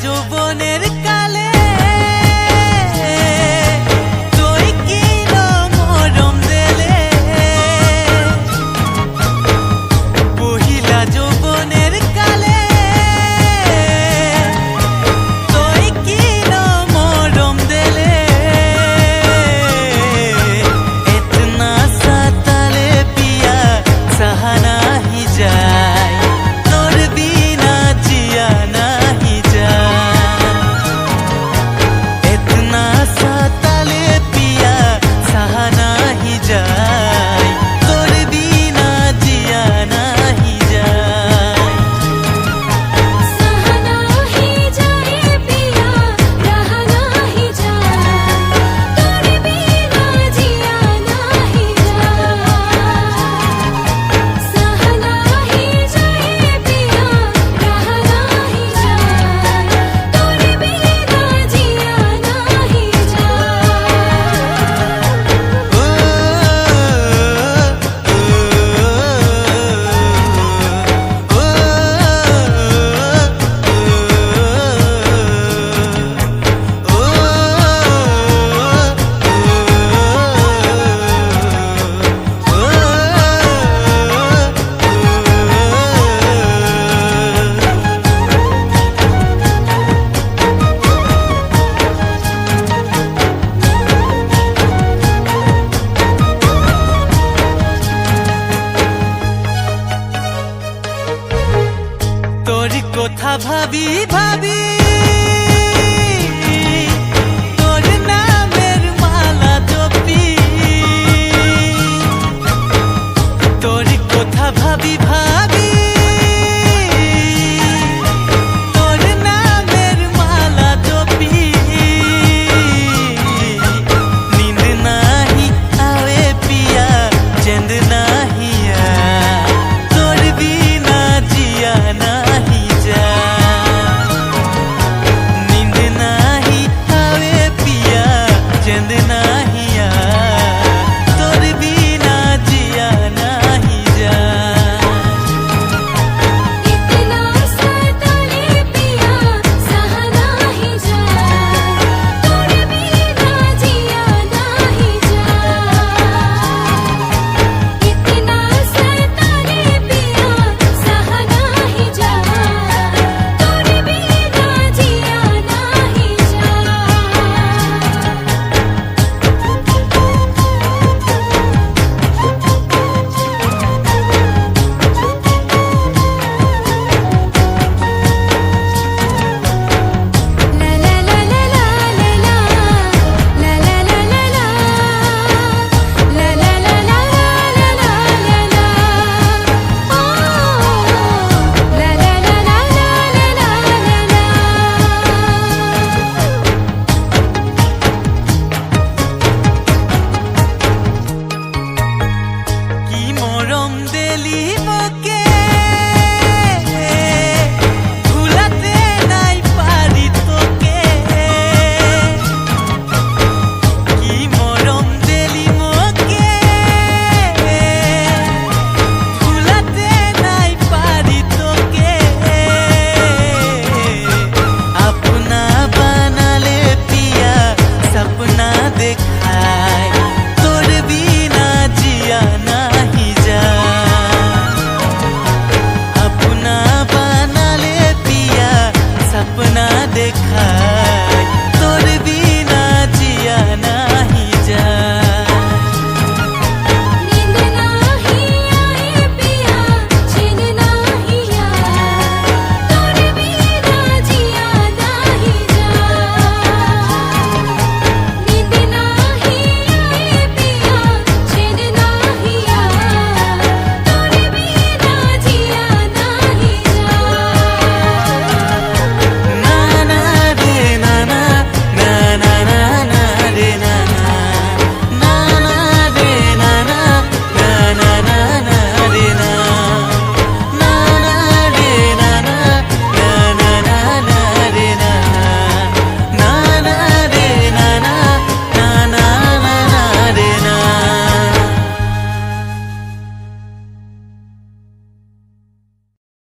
যৌবনের কালে তুই কি মরম দিলে পহিলা যৌবনের কালে তুই কি মরম দিলে इतना सताले पिया सहना ही जाए तोर बिना जिया नहीं जाए इतना सताले पिया सहना ही जाए तोर बिना जिया नहीं जाए सहना ही जाए पिया रहना ही जाए तोर बिना जिया नहीं जाए सहना ही जाए पिया रहना ही जाए तोर बिना जिया नहीं তোর কথা ভাবি ভাবি